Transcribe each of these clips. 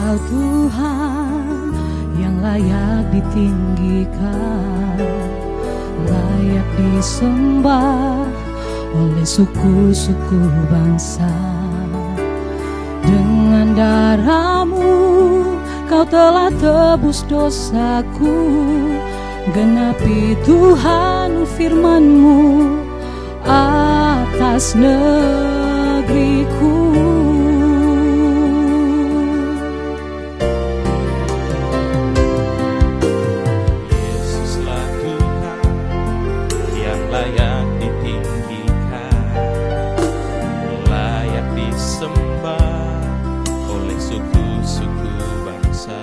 Engkau Tuhan yang layak ditinggikan, layak disembah oleh suku-suku bangsa. Dengan darah-Mu Kau telah tebus dosaku, genapi Tuhan firman-Mu atas negeriku. Yesuslah Tuhan yang layak ditinggikan, layak disembah oleh suku-suku bangsa.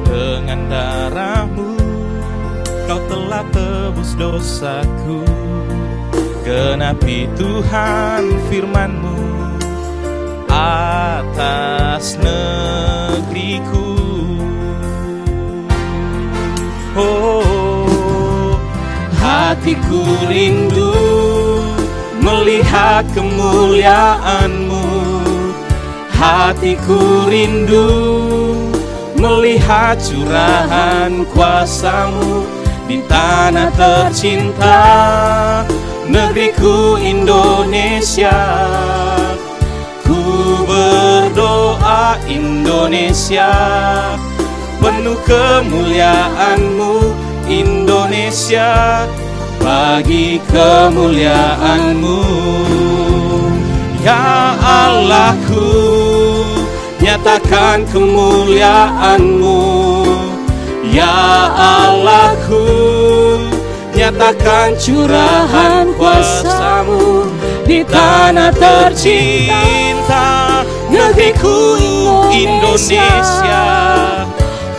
Dengan darah-Mu Kau telah tebus dosaku, genapi Tuhan firman-Mu atas negeriku. Oh, hatiku rindu melihat kemuliaan-Mu, hatiku rindu melihat curahan kuasa-Mu di tanah tercinta, negeriku Indonesia. Ku berdoa Indonesia, penuh kemuliaan-Mu Indonesia, bagi kemuliaan-Mu. Ya Allahku, nyatakan kemuliaan-Mu. Ya Allahku, nyatakan curahan kuasa-Mu di tanah tercinta, negeriku Indonesia.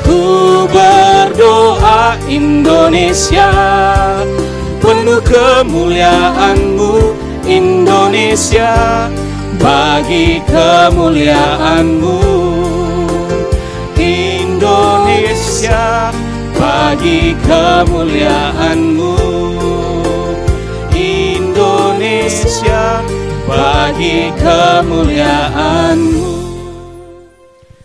Ku berdoa Indonesia, penuh kemuliaan-Mu Indonesia, bagi kemuliaan-Mu. Indonesia, bagi kemuliaan-Mu. Indonesia, bagi kemuliaan-Mu.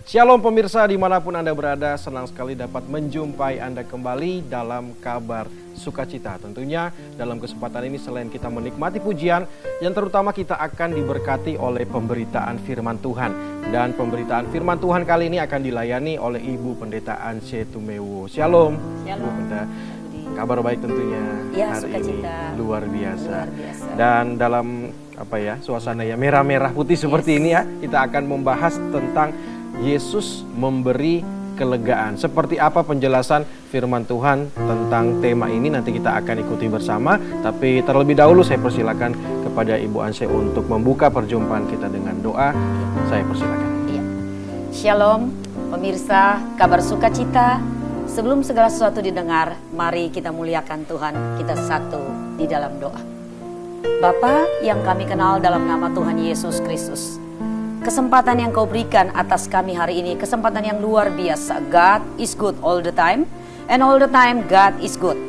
Shalom pemirsa dimanapun Anda berada, senang sekali dapat menjumpai Anda kembali dalam Kabar Sukacita. Tentunya dalam kesempatan ini selain kita menikmati pujian, yang terutama kita akan diberkati oleh pemberitaan firman Tuhan. Dan pemberitaan firman Tuhan kali ini akan dilayani oleh Ibu Pendeta Anse Tumewo. Shalom. Ibu Pendeta. Kabar baik tentunya ya, hari sukacita. ini luar biasa. Luar biasa. Dan dalam suasana ya merah-merah putih seperti ini ya, kita akan membahas tentang Yesus memberi kelegaan. Seperti apa penjelasan firman Tuhan tentang tema ini nanti kita akan ikuti bersama. Tapi terlebih dahulu saya persilakan kepada Ibu Anse untuk membuka perjumpaan kita dengan doa. Saya persilakan. Iya. Shalom pemirsa Kabar Sukacita. Sebelum segala sesuatu didengar, mari kita muliakan Tuhan. Kita satu di dalam doa. Bapa yang kami kenal dalam nama Tuhan Yesus Kristus, kesempatan yang Kau berikan atas kami hari ini, kesempatan yang luar biasa. God is good all the time, and all the time God is good.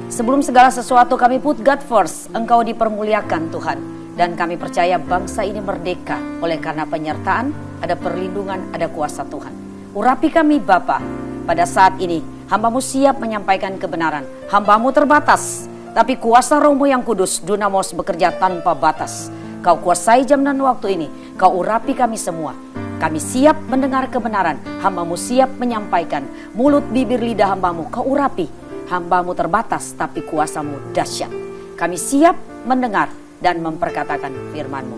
Sebelum segala sesuatu kami put God first, Engkau dipermuliakan Tuhan. Dan kami percaya bangsa ini merdeka oleh karena penyertaan, ada perlindungan, ada kuasa Tuhan. Urapi kami Bapa, pada saat ini hamba-Mu siap menyampaikan kebenaran. Hamba-Mu terbatas, tapi kuasa Roh-Mu yang kudus, Dunamos, bekerja tanpa batas. Kau kuasai jam dan waktu ini, Kau urapi kami semua. Kami siap mendengar kebenaran, hamba-Mu siap menyampaikan. Mulut, bibir, lidah hamba-Mu Kau urapi. Hamba-Mu terbatas, tapi kuasa-Mu dahsyat. Kami siap mendengar dan memperkatakan firman-Mu.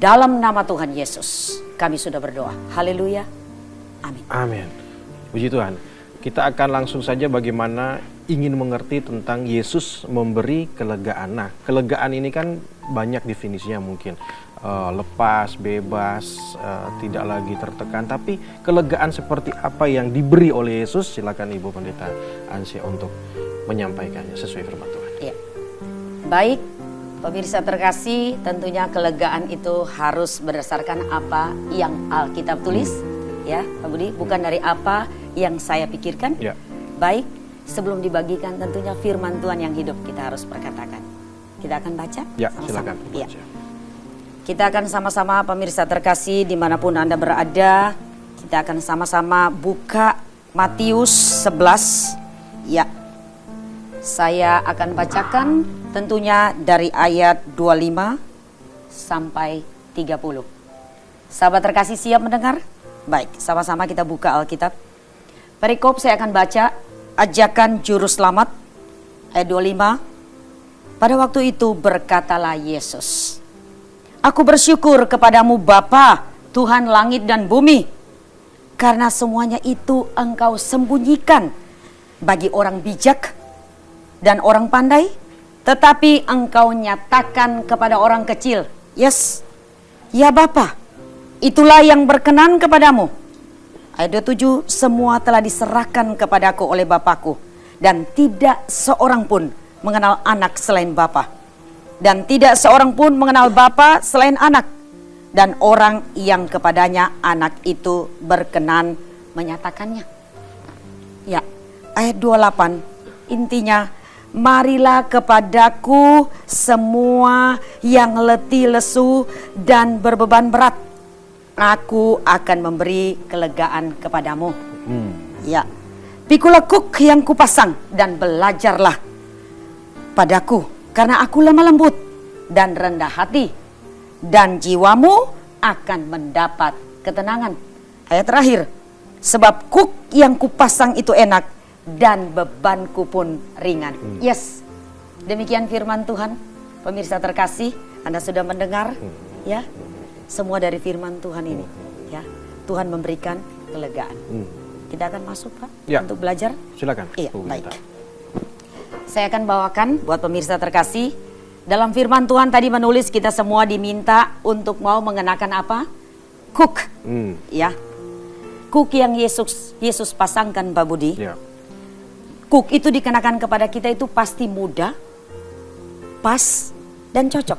Dalam nama Tuhan Yesus, kami sudah berdoa. Haleluya. Amin. Amin. Puji Tuhan. Kita akan langsung saja bagaimana ingin mengerti tentang Yesus memberi kelegaan. Nah, kelegaan ini kan banyak definisinya mungkin. Lepas, bebas, tidak lagi tertekan. Tapi kelegaan seperti apa yang diberi oleh Yesus? Silakan Ibu Pendeta Anse untuk menyampaikannya sesuai firman Tuhan. Ya. Baik, pemirsa terkasih, tentunya kelegaan itu harus berdasarkan apa yang Alkitab tulis. Ya, Pak Budi, bukan dari apa yang saya pikirkan. Ya. Baik, sebelum dibagikan tentunya firman Tuhan yang hidup kita harus perkatakan. Kita akan baca Ya, sama-sama. silakan. Ya. Kita akan sama-sama pemirsa terkasih dimanapun Anda berada. Kita akan sama-sama buka Matius 11. Ya, saya akan bacakan tentunya dari ayat 25 sampai 30. Sahabat terkasih siap mendengar? Baik, sama-sama kita buka Alkitab. Perikop saya akan baca, ajakan juru selamat, ayat 25. Pada waktu itu berkatalah Yesus, Aku bersyukur kepadamu Bapa, Tuhan langit dan bumi, karena semuanya itu Engkau sembunyikan bagi orang bijak dan orang pandai, tetapi Engkau nyatakan kepada orang kecil. Yes, ya Bapa, itulah yang berkenan kepadamu. Ayat 27, semua telah diserahkan kepadaku oleh Bapakku, dan tidak seorang pun mengenal anak selain Bapa. Dan tidak seorang pun mengenal Bapa selain anak, dan orang yang kepadanya anak itu berkenan menyatakannya. Ya, ayat 28 intinya, marilah kepadaku semua yang letih lesu dan berbeban berat, aku akan memberi kelegaan kepadamu. Ya, pikulah kuk yang kupasang dan belajarlah padaku, karena aku lemah lembut dan rendah hati, dan jiwamu akan mendapat ketenangan. Ayat terakhir, sebab kuk yang kupasang itu enak dan bebanku pun ringan. Yes, demikian firman Tuhan. Pemirsa terkasih, Anda sudah mendengar ya, semua dari firman Tuhan ini ya. Tuhan memberikan kelegaan. Kita akan masuk Pak Ya. untuk belajar. Silakan. Iya, baik. Saya akan bawakan buat pemirsa terkasih. Dalam firman Tuhan tadi menulis kita semua diminta untuk mau mengenakan apa? Kuk. Ya. Kuk yang Yesus pasangkan Pak Budi. Ya. Kuk itu dikenakan kepada kita itu pasti mudah, pas, dan cocok.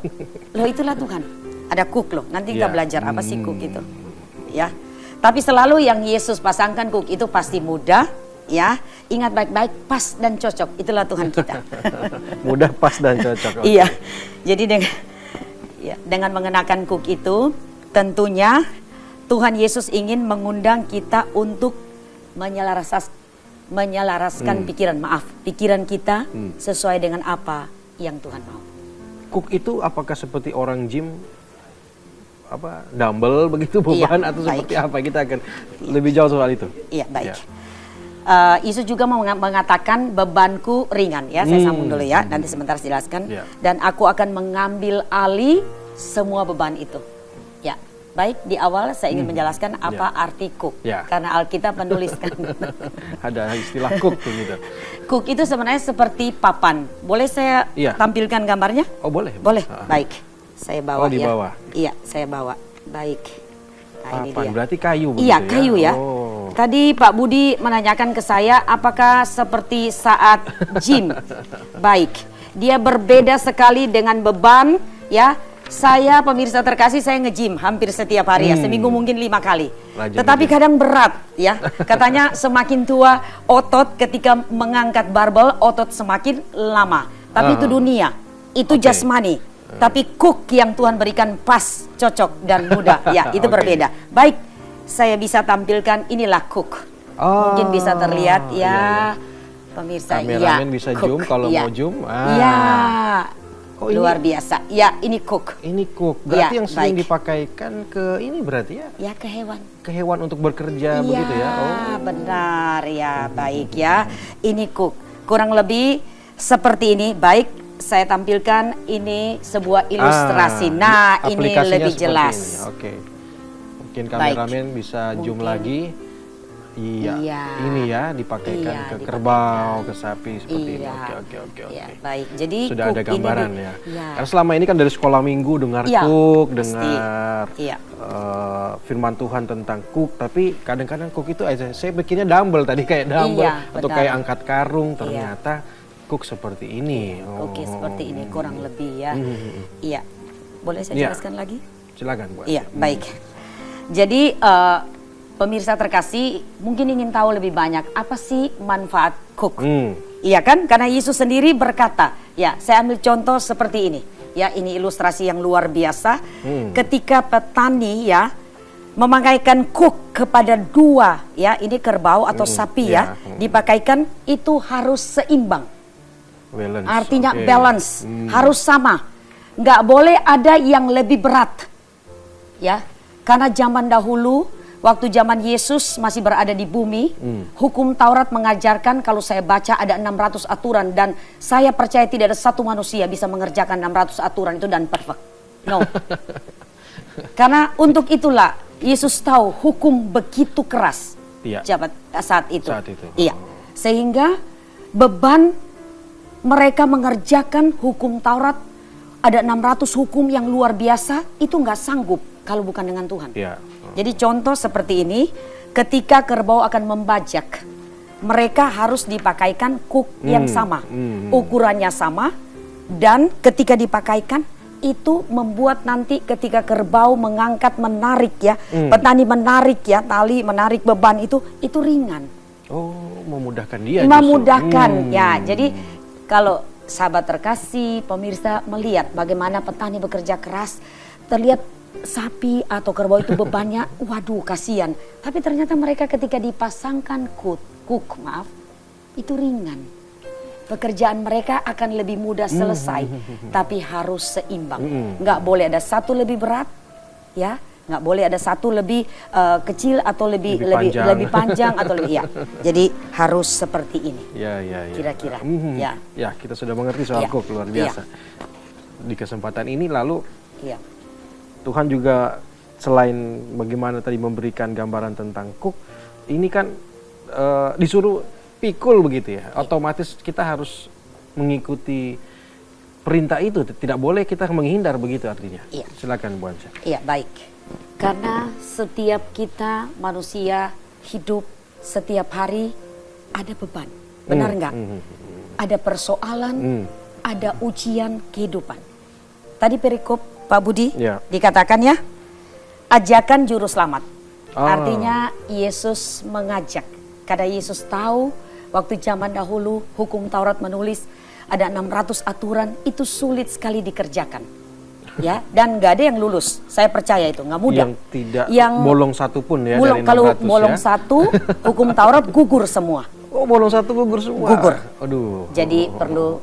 Loh itulah Tuhan. Ada kuk loh. Nanti kita Ya. belajar apa sih kuk itu. Ya. Tapi selalu yang Yesus pasangkan kuk itu pasti mudah. Ya, ingat baik-baik, pas dan cocok. Itulah Tuhan kita. Mudah, pas, dan cocok. Oke. Iya. Jadi dengan mengenakan kuk itu, tentunya Tuhan Yesus ingin mengundang kita untuk menyelaraskan pikiran kita sesuai dengan apa yang Tuhan mau. Kuk itu apakah seperti orang gym, dumbbell begitu beban, Iya, atau baik. seperti apa? Kita akan lebih jauh soal itu. Iya, baik. Ya. Yesus juga mengatakan bebanku ringan ya. Saya sambung dulu ya, nanti sebentar jelaskan. Ya. Dan aku akan mengambil alih semua beban itu. Ya, baik, di awal saya ingin menjelaskan apa arti kuk. Ya. Karena Alkitab menuliskan. Ada istilah kuk begitu. Kuk itu sebenarnya seperti papan. Boleh saya Iya. tampilkan gambarnya? Oh, boleh. Boleh, baik. Saya bawa Oh, di ya. bawah. Iya, saya bawa. Baik. Nah, ini Papan, dia. berarti kayu begitu Iya, kayu ya. Oh. Tadi Pak Budi menanyakan ke saya apakah seperti saat gym. Baik, dia berbeda sekali dengan beban ya. Saya pemirsa terkasih, saya nge-gym hampir setiap hari ya, seminggu mungkin 5 kali. Rajin Tetapi nge-gym. kadang berat ya. Katanya semakin tua otot ketika mengangkat barbel, otot semakin lama. Tapi itu dunia, itu Oke. jasmani. Tapi kuk yang Tuhan berikan pas, cocok dan mudah ya, itu Oke. berbeda. Baik, saya bisa tampilkan inilah kuk. Oh, Mungkin bisa terlihat ya, iya. Pemirsa. Kameramen ya, bisa cook. zoom kalau Iya. mau zoom. Iya. Oh, ini- Luar biasa. Ya, ini cook. Ini cook. Berarti Ya, yang sering baik. dipakaikan ke ini berarti ya? Ya, ke hewan. Ke hewan untuk bekerja Iya, begitu ya? Oh. benar ya. Baik ya. Ini cook. Kurang lebih seperti ini. Baik, saya tampilkan ini sebuah ilustrasi. Nah, ini aplikasinya lebih seperti jelas. ini. Oke. Mungkin Baik. kameramen bisa zoom Mungkin. lagi. Iya. Iya. Ini ya dipakaikan Iya, ke dipakaikan. kerbau, ke sapi seperti ini. Iya. Oke. Ya, baik. Jadi Sudah cook ada ini gambaran di- ya. Iya. Karena selama ini kan dari sekolah minggu dengar Iya, cook, pasti. dengar Iya. firman Tuhan tentang cook, tapi kadang-kadang cook itu saya bikinnya dumbbell tadi, kayak dumbbell Iya, atau benar. kayak angkat karung, ternyata cook seperti ini. Oke, seperti ini kurang lebih ya. Iya. Boleh saya Iya. jelaskan lagi? Silakan, Bu. Iya, baik. Jadi pemirsa terkasih mungkin ingin tahu lebih banyak apa sih manfaat cook. Iya kan? Karena Yesus sendiri berkata, ya saya ambil contoh seperti ini. ya ini ilustrasi yang luar biasa. Ketika petani ya memakaikan kuk kepada dua, ya ini kerbau atau sapi ya, dipakaikan itu harus seimbang. Balance. Artinya balance, harus sama. Nggak boleh ada yang lebih berat. Ya, karena zaman dahulu, waktu zaman Yesus masih berada di bumi, hukum Taurat mengajarkan, kalau saya baca ada 600 aturan, dan saya percaya tidak ada satu manusia bisa mengerjakan 600 aturan itu dan perfect. No. Karena untuk itulah Yesus tahu hukum begitu keras saat itu. Iya. Sehingga beban mereka mengerjakan hukum Taurat, ada 600 hukum yang luar biasa, itu nggak sanggup kalau bukan dengan Tuhan. Jadi contoh seperti ini, ketika kerbau akan membajak, mereka harus dipakaikan kuk yang sama, ukurannya sama, dan ketika dipakaikan itu membuat nanti ketika kerbau mengangkat, menarik ya, petani menarik ya, tali menarik beban itu ringan. Oh, memudahkan dia. Memudahkan ya. Jadi kalau sahabat terkasih, pemirsa melihat bagaimana petani bekerja keras, terlihat sapi atau kerbau itu bebannya, waduh kasihan. Tapi ternyata mereka ketika dipasangkan kuk, itu ringan. Pekerjaan mereka akan lebih mudah selesai, tapi harus seimbang. Nggak boleh ada satu lebih berat, ya. Nggak boleh ada satu lebih kecil atau lebih panjang atau lebih, ya. Jadi harus seperti ini. Kira-kira. Ya, kita sudah mengerti soal kuk, luar biasa. Di kesempatan ini lalu Tuhan juga selain bagaimana tadi memberikan gambaran tentang kuk, ini kan disuruh pikul begitu ya. Otomatis kita harus mengikuti perintah itu, tidak boleh kita menghindar begitu artinya. Silakan Bu Ansyah. Iya, baik. Karena setiap kita manusia hidup setiap hari ada beban. Benar nggak? Ada persoalan, ada ujian kehidupan. Tadi perikop Pak Budi dikatakan ya, ajakan juru selamat. Artinya Yesus mengajak. Karena Yesus tahu waktu zaman dahulu hukum Taurat menulis ada 600 aturan, itu sulit sekali dikerjakan. Ya, dan nggak ada yang lulus. Saya percaya itu nggak mudah. Yang tidak bolong satu pun ya dari 600. Kalau bolong satu, hukum Taurat gugur semua. Oh, bolong satu gugur semua. Gugur. Aduh. Jadi perlu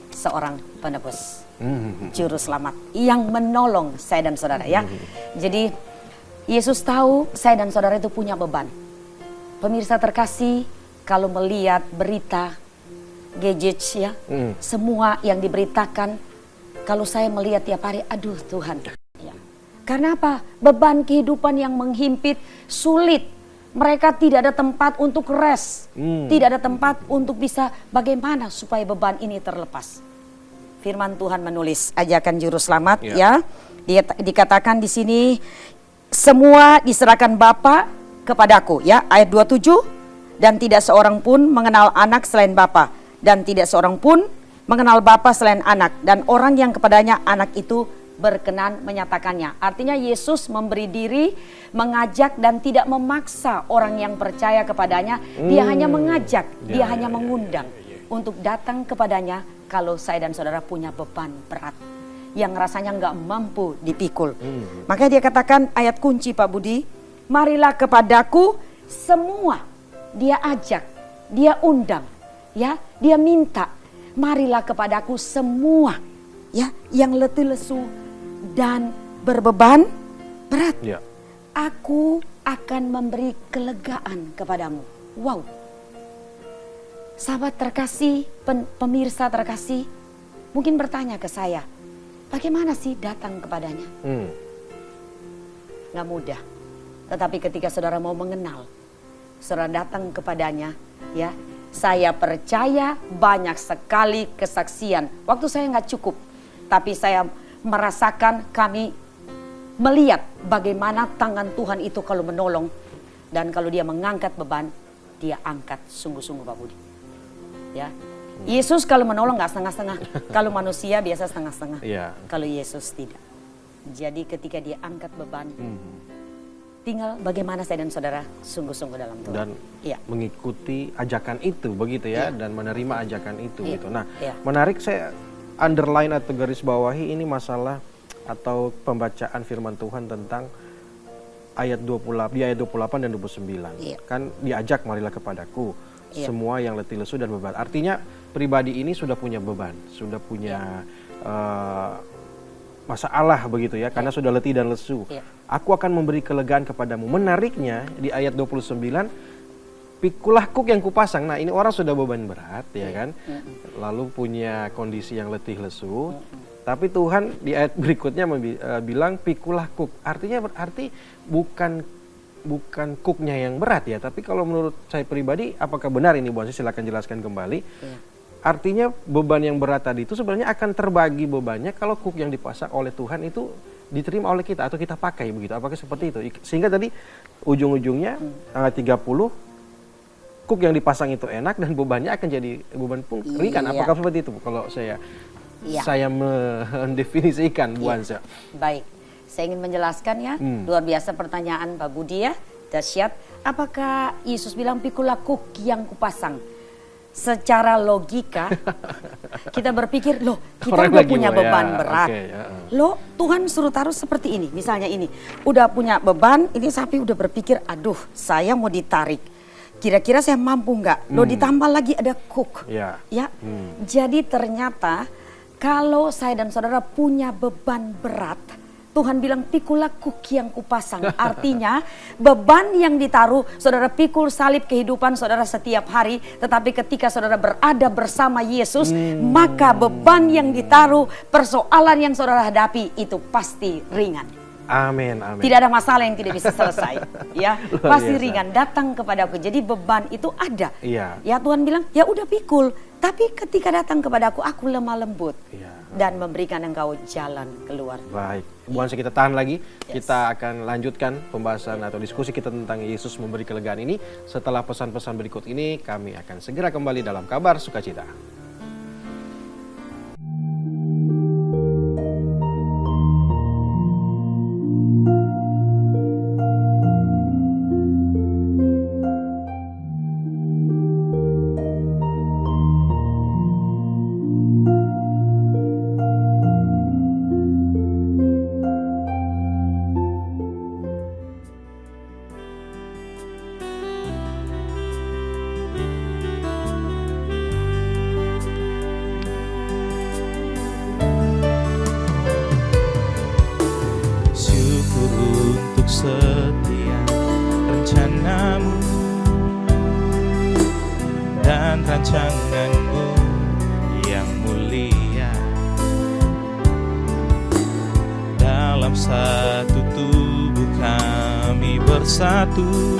seorang penebus, juru selamat yang menolong saya dan saudara ya. Jadi Yesus tahu saya dan saudara itu punya beban. Pemirsa terkasih, kalau melihat berita gadget ya, semua yang diberitakan, kalau saya melihat tiap hari, aduh Tuhan. Ya. Karena apa? Beban kehidupan yang menghimpit, sulit. Mereka tidak ada tempat untuk rest. Tidak ada tempat untuk bisa bagaimana supaya beban ini terlepas. Firman Tuhan menulis, ajakan juru selamat ya. Dia dikatakan di sini, semua diserahkan Bapa kepadaku ya. Ayat 27, dan tidak seorang pun mengenal anak selain Bapa, dan tidak seorang pun mengenal Bapa selain anak, dan orang yang kepadanya anak itu berkenan menyatakannya. Artinya Yesus memberi diri, mengajak dan tidak memaksa orang yang percaya kepadanya. Dia hanya mengajak, dia hanya mengundang untuk datang kepadanya kalau saya dan saudara punya beban berat yang rasanya nggak mampu dipikul. Makanya dia katakan ayat kunci Pak Budi, marilah kepadaku semua. Dia ajak, dia undang, ya, dia minta. Marilah kepadaku semua ya yang letih lesu dan berbeban berat. Aku akan memberi kelegaan kepadamu. Wow. Sahabat terkasih, pemirsa terkasih, mungkin bertanya ke saya, bagaimana sih datang kepadanya? Nggak mudah. Tetapi ketika saudara mau mengenal, saudara datang kepadanya, ya. Saya percaya banyak sekali kesaksian. Waktu saya nggak cukup, tapi saya merasakan, kami melihat bagaimana tangan Tuhan itu kalau menolong. Dan kalau dia mengangkat beban, dia angkat sungguh-sungguh Pak Budi. Ya, Yesus kalau menolong nggak setengah-setengah. Kalau manusia biasa setengah-setengah. Kalau Yesus tidak. Jadi ketika dia angkat beban, tinggal bagaimana saya dan saudara sungguh-sungguh dalam Tuhan. Dan mengikuti ajakan itu begitu ya, dan menerima ajakan itu gitu. Nah, menarik, saya underline atau garis bawahi ini masalah atau pembacaan firman Tuhan tentang ayat 28 di ayat 28 dan 29. Iya. Kan diajak marilah kepadaku Iya. semua yang letih lesu dan beban. Artinya pribadi ini sudah punya beban, sudah punya masalah begitu ya, karena sudah letih dan lesu. Iya. Aku akan memberi kelegaan kepadamu. Menariknya di ayat 29, pikulah kuk yang kupasang. Nah, ini orang sudah beban berat ya kan. Lalu punya kondisi yang letih lesu. Tapi Tuhan di ayat berikutnya bilang pikulah kuk. Artinya berarti bukan kuknya yang berat ya, tapi kalau menurut saya pribadi, apakah benar ini Bu Hansi? Silakan jelaskan kembali. Iya. Artinya beban yang berat tadi itu sebenarnya akan terbagi bebannya kalau kuk yang dipasang oleh Tuhan itu diterima oleh kita atau kita pakai begitu. Apakah seperti itu? Sehingga tadi ujung-ujungnya tanggal 30 kuk yang dipasang itu enak dan bebannya akan jadi beban pun ringan. Iya. Apakah seperti itu kalau saya Iya. mendefinisikan Bu Hansa? Baik, saya ingin menjelaskan ya. Luar biasa pertanyaan Pak Budi ya, dahsyat. Apakah Yesus bilang pikulah kuk yang kupasang? Secara logika kita berpikir, loh kita Orang udah lagi punya mau, beban ya, berat. oke, ya. Loh Tuhan suruh taruh seperti ini, misalnya ini. Udah punya beban, ini sapi udah berpikir, aduh saya mau ditarik. Kira-kira saya mampu nggak? Loh ditambah lagi ada kuk. Ya. Ya, jadi ternyata kalau saya dan saudara punya beban berat, Tuhan bilang pikulah kuk yang kupasang. Artinya beban yang ditaruh, saudara pikul salib kehidupan saudara setiap hari. Tetapi ketika saudara berada bersama Yesus, maka beban yang ditaruh, persoalan yang saudara hadapi itu pasti ringan. Amin, amin. Tidak ada masalah yang tidak bisa selesai. Ya, Luar pasti biasa. ringan datang kepadaku. Jadi beban itu ada. Iya. Ya Tuhan bilang, ya udah pikul. Tapi ketika datang kepadaku, aku lemah lembut. Iya. Dan memberikan engkau jalan keluar. Baik, Bu Hansi kita tahan lagi. Kita akan lanjutkan pembahasan atau diskusi kita tentang Yesus memberi kelegaan ini. Setelah pesan-pesan berikut ini, kami akan segera kembali dalam Kabar Sukacita. Syukur untuk setiap rencanamu dan rancanganmu yang mulia. Dalam satu tubuh kami bersatu,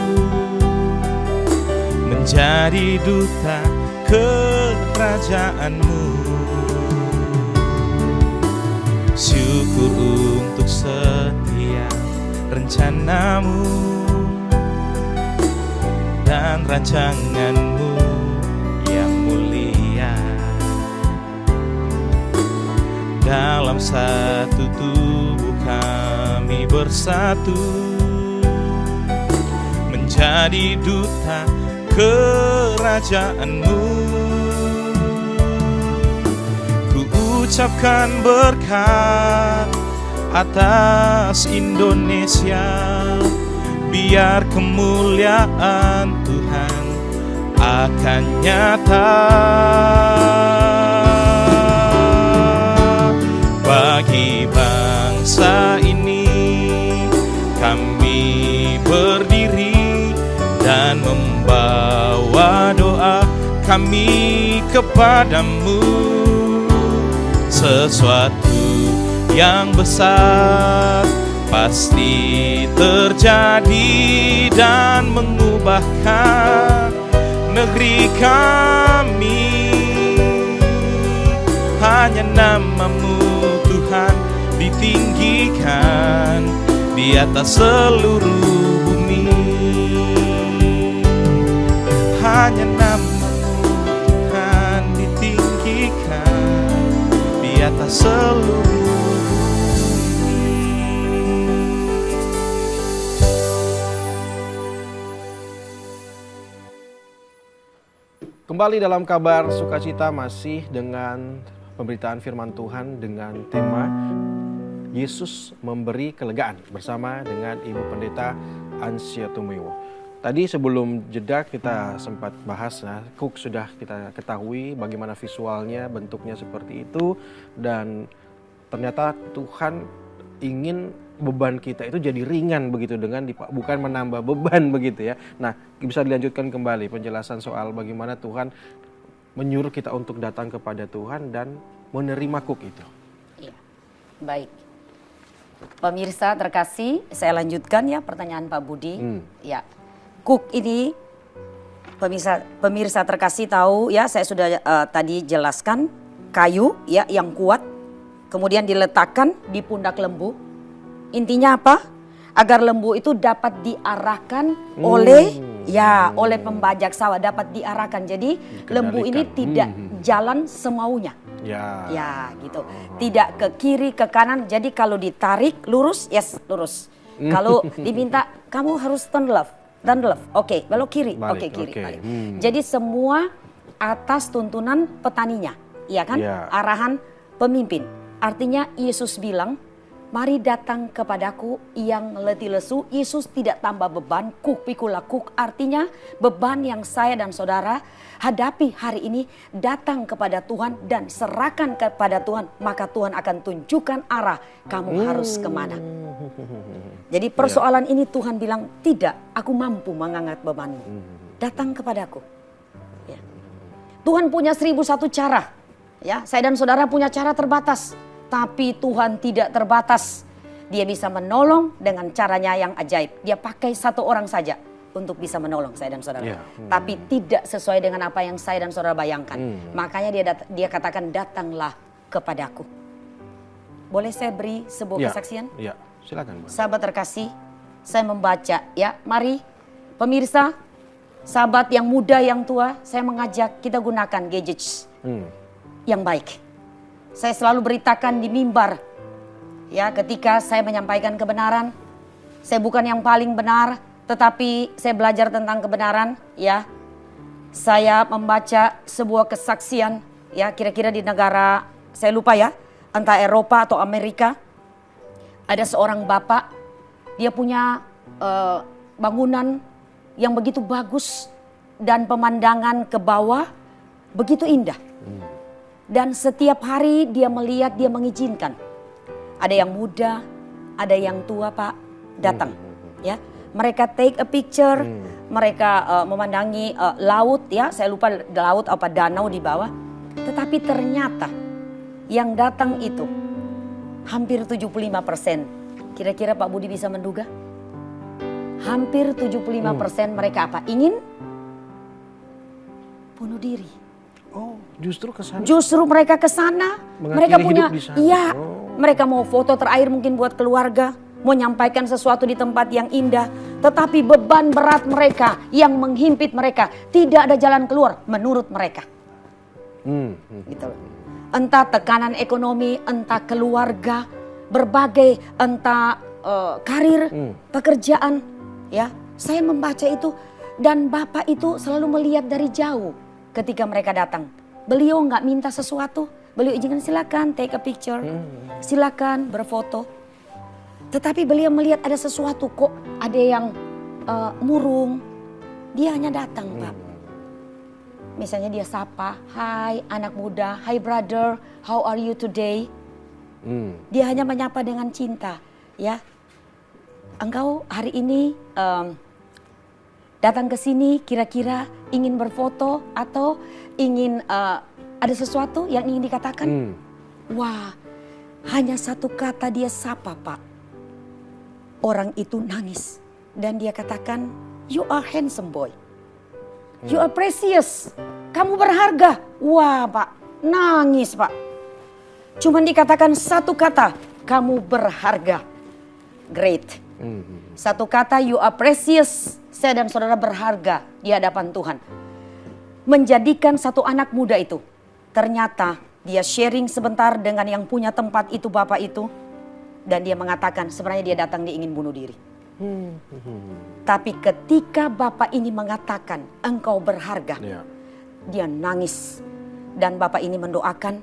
menjadi duta kerajaanmu. Syukur untuk setiap rencanamu dan rancanganmu yang mulia. Dalam satu tubuh kami bersatu, menjadi duta kerajaanmu. Ucapkan berkat atas Indonesia, biar kemuliaan Tuhan akan nyata. Bagi bangsa ini kami berdiri dan membawa doa kami kepadamu. Sesuatu yang besar pasti terjadi dan mengubahkan negeri kami. Hanya namamu Tuhan ditinggikan di atas seluruh bumi. Hanya namamu Tuhan ditinggikan di atas seluruh bumi. Kembali dalam Kabar Sukacita masih dengan pemberitaan firman Tuhan dengan tema Yesus memberi kelegaan bersama dengan Ibu Pendeta Ansia Tumiwo. Tadi sebelum jeda kita sempat bahas, Cook sudah kita ketahui bagaimana visualnya, bentuknya seperti itu, dan ternyata Tuhan ingin beban kita itu jadi ringan begitu dengan bukan menambah beban begitu ya. Nah, bisa dilanjutkan kembali penjelasan soal bagaimana Tuhan menyuruh kita untuk datang kepada Tuhan dan menerima Cook itu. Iya, baik. Pemirsa terkasih, saya lanjutkan ya pertanyaan Pak Budi. Ya, Cook ini pemirsa terkasih tahu ya, saya sudah tadi jelaskan kayu ya yang kuat, kemudian diletakkan di pundak lembu. Intinya apa? Agar lembu itu dapat diarahkan oleh pembajak sawah, dapat diarahkan. Jadi lembu ini tidak jalan semaunya. Ya gitu. Tidak ke kiri, ke kanan. Jadi kalau ditarik lurus, yes lurus. Kalau diminta kamu harus turn left. Oke, belok kiri. Oke, kiri. Balik. Jadi semua atas tuntunan petaninya, ya kan? Arahan pemimpin. Artinya Yesus bilang, mari datang kepadaku yang letih lesu. Yesus tidak tambah beban, pikul kuk. Artinya beban yang saya dan saudara hadapi hari ini, datang kepada Tuhan dan serahkan kepada Tuhan. Maka Tuhan akan tunjukkan arah kamu harus kemana. Jadi persoalan ini Tuhan bilang, tidak, aku mampu mengangkat bebanmu. Datang kepadaku. Ya. Tuhan punya 1001 cara. Ya, saya dan saudara punya cara terbatas. Tapi Tuhan tidak terbatas. Dia bisa menolong dengan caranya yang ajaib. Dia pakai satu orang saja untuk bisa menolong saya dan saudara. Tapi tidak sesuai dengan apa yang saya dan saudara bayangkan. Makanya dia katakan, datanglah kepadaku. Boleh saya beri sebuah kesaksian? Ya, silakan. Sahabat terkasih, saya membaca ya. Mari pemirsa, sahabat yang muda, yang tua, saya mengajak kita gunakan gadgets yang baik. Saya selalu beritakan di mimbar, ya, ketika saya menyampaikan kebenaran, saya bukan yang paling benar, tetapi saya belajar tentang kebenaran, ya. Saya membaca sebuah kesaksian, ya, kira-kira di negara, saya lupa ya, entah Eropa atau Amerika. Ada seorang bapak, dia punya bangunan yang begitu bagus dan pemandangan ke bawah begitu indah. Dan setiap hari dia melihat, dia mengizinkan. Ada yang muda, ada yang tua Pak, datang. Ya, mereka take a picture, mereka memandangi laut ya, saya lupa laut apa danau di bawah. Tetapi ternyata yang datang itu hampir 75%. Kira-kira Pak Budi bisa menduga? Hampir 75% mereka apa? Ingin bunuh diri. Oh, justru ke sana. Justru mereka ke sana. Mereka punya, iya, mereka mau foto terakhir mungkin buat keluarga, mau nyampaikan sesuatu di tempat yang indah, tetapi beban berat mereka yang menghimpit mereka, tidak ada jalan keluar menurut mereka. Gitu. Entah tekanan ekonomi, entah keluarga, berbagai, entah karir, pekerjaan, ya. Saya membaca itu dan Bapak itu selalu melihat dari jauh. Ketika mereka datang, beliau nggak minta sesuatu, beliau izinkan silakan take a picture, silakan berfoto. Tetapi beliau melihat ada sesuatu kok, ada yang murung, dia hanya datang Pak. Misalnya dia sapa, hai anak muda, hai brother, how are you today? Dia hanya menyapa dengan cinta, ya. Engkau hari ini datang ke sini kira-kira ingin berfoto atau ingin ada sesuatu yang ingin dikatakan? Wah, hanya satu kata dia sapa Pak. Orang itu nangis dan dia katakan, you are handsome boy. You are precious. Kamu berharga. Wah Pak, nangis Pak. Cuman dikatakan satu kata, kamu berharga. Great. Satu kata, you are precious. Saya dan saudara berharga di hadapan Tuhan. Menjadikan satu anak muda itu. Ternyata dia sharing sebentar dengan yang punya tempat itu, bapak itu. Dan dia mengatakan sebenarnya dia datang, dia ingin bunuh diri. Tapi ketika bapak ini mengatakan engkau berharga. Dia nangis. Dan bapak ini mendoakan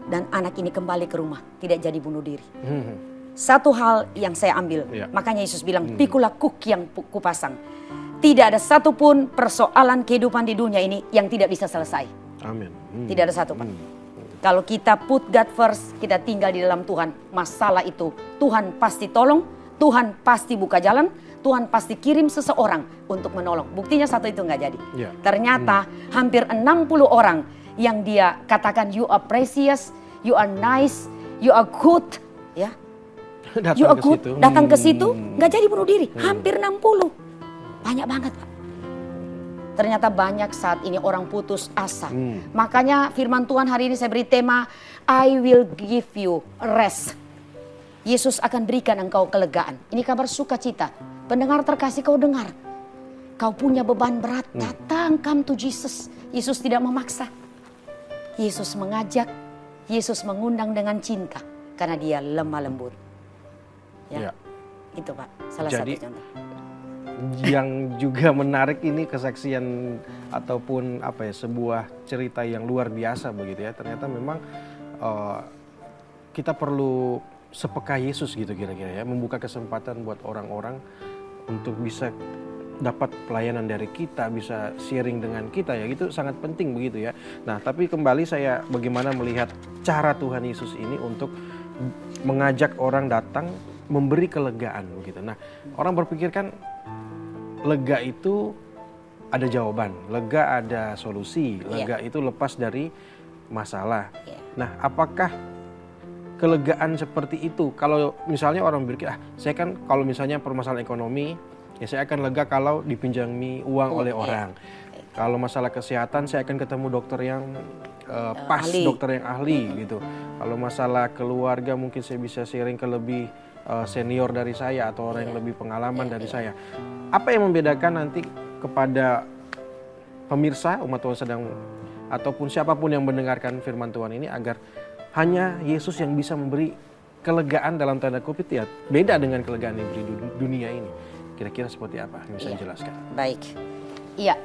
dan anak ini kembali ke rumah, tidak jadi bunuh diri. Satu hal yang saya ambil, makanya Yesus bilang, pikulah kuk yang kupasang. Tidak ada satupun persoalan kehidupan di dunia ini yang tidak bisa selesai. Amin. Tidak ada satu, Pak. Kalau kita put God first, kita tinggal di dalam Tuhan, masalah itu Tuhan pasti tolong, Tuhan pasti buka jalan, Tuhan pasti kirim seseorang untuk menolong. Buktinya satu itu nggak jadi. Ternyata hampir 60 orang yang dia katakan you are precious, you are nice, you are good, ya. You are good, datang ke situ nggak jadi bunuh diri. Hampir 60. Banyak banget, Pak. Ternyata banyak saat ini orang putus asa. Makanya firman Tuhan hari ini saya beri tema, I will give you rest. Yesus akan berikan engkau kelegaan. Ini kabar sukacita. Pendengar terkasih, kau dengar. Kau punya beban berat, datang, come to Jesus. Yesus tidak memaksa. Yesus mengajak, Yesus mengundang dengan cinta. Karena dia lemah lembut. Ya. Itu Pak, salah satu contoh. Yang juga menarik ini kesaksian ataupun sebuah cerita yang luar biasa begitu ya. Ternyata memang kita perlu sepeka Yesus gitu kira-kira ya, membuka kesempatan buat orang-orang untuk bisa dapat pelayanan dari kita, bisa sharing dengan kita ya, itu sangat penting begitu ya. Nah, tapi kembali saya bagaimana melihat cara Tuhan Yesus ini untuk mengajak orang datang memberi kelegaan begitu. Nah, orang berpikir kan lega itu ada jawaban, lega ada solusi, lega itu lepas dari masalah. Nah, apakah kelegaan seperti itu? Kalau misalnya orang berpikir, saya kan kalau misalnya permasalahan ekonomi, ya saya akan lega kalau dipinjami uang oleh orang. Kalau masalah kesehatan, saya akan ketemu dokter yang pas, dokter yang ahli gitu. Kalau masalah keluarga, mungkin saya bisa sharing ke lebih senior dari saya atau orang yang lebih pengalaman dari saya. Apa yang membedakan nanti kepada pemirsa umat Tuhan sedang ataupun siapapun yang mendengarkan firman Tuhan ini agar hanya Yesus yang bisa memberi kelegaan dalam tanda kutip ya, beda dengan kelegaan yang di dunia ini. Kira-kira seperti apa? Bisa dijelaskan? Baik. Iya,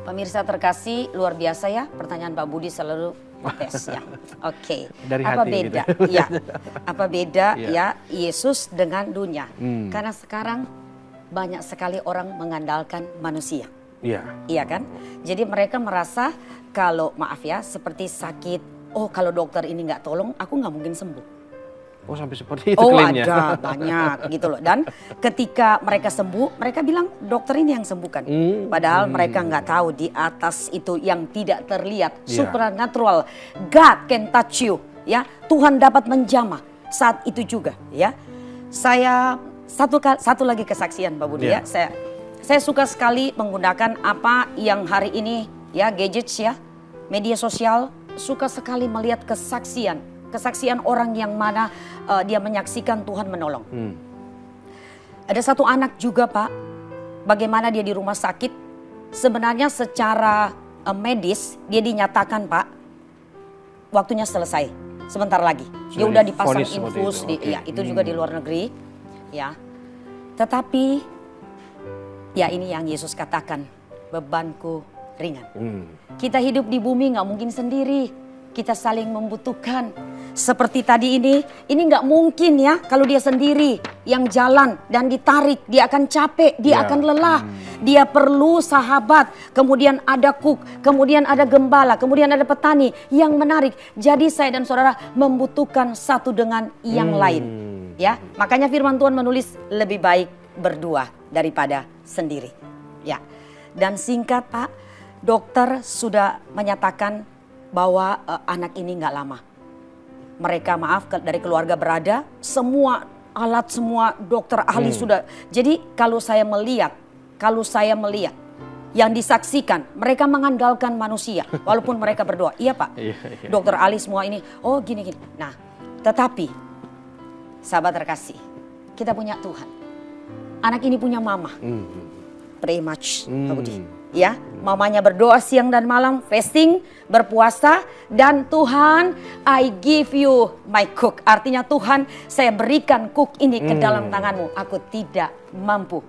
pemirsa terkasih, luar biasa ya pertanyaan Pak Budi selalu tes ya. Oke. Dari apa hati beda? gitu. Ya. Apa beda ya Yesus dengan dunia? Karena sekarang banyak sekali orang mengandalkan manusia. Iya. Iya kan? Jadi mereka merasa kalau maaf ya seperti sakit, oh kalau dokter ini nggak tolong, aku nggak mungkin sembuh. Oh sampai seperti itu klaimnya? Oh ada banyak gitu loh. Dan ketika mereka sembuh, mereka bilang dokter ini yang sembuhkan. Padahal mereka nggak tahu di atas itu yang tidak terlihat, supernatural, God can touch you. Ya, Tuhan dapat menjamah saat itu juga. Ya, saya satu lagi kesaksian Pak Budi ya. Saya suka sekali menggunakan apa yang hari ini ya gadgets ya, media sosial. Suka sekali melihat kesaksian orang yang mana dia menyaksikan Tuhan menolong. Ada satu anak juga Pak, bagaimana dia di rumah sakit, sebenarnya secara medis dia dinyatakan Pak, waktunya selesai, sebentar lagi. Dia udah dipasang infus, itu juga di luar negeri. Ya, tetapi ya ini yang Yesus katakan, bebanku ringan. Kita hidup di bumi nggak mungkin sendiri. Kita saling membutuhkan. Seperti tadi ini nggak mungkin ya kalau dia sendiri yang jalan dan ditarik, dia akan capek, dia akan lelah. Dia perlu sahabat, kemudian ada cook, kemudian ada gembala, kemudian ada petani yang menarik. Jadi saya dan saudara membutuhkan satu dengan yang lain. Ya, makanya firman Tuhan menulis lebih baik berdua daripada sendiri. Ya. Dan singkat Pak, dokter sudah menyatakan bahwa anak ini nggak lama. Mereka dari keluarga berada, semua alat, semua dokter ahli sudah. Jadi kalau saya melihat yang disaksikan, mereka mengandalkan manusia walaupun mereka berdoa. Iya Pak, dokter ahli semua ini, oh gini. Nah, tetapi sahabat terkasih, kita punya Tuhan. Anak ini punya mama. Pray much, Pak Budi. Ya, mamanya berdoa siang dan malam, fasting, berpuasa, dan Tuhan, I give you my cook. Artinya Tuhan, saya berikan cook ini ke dalam tanganmu. Aku tidak mampu.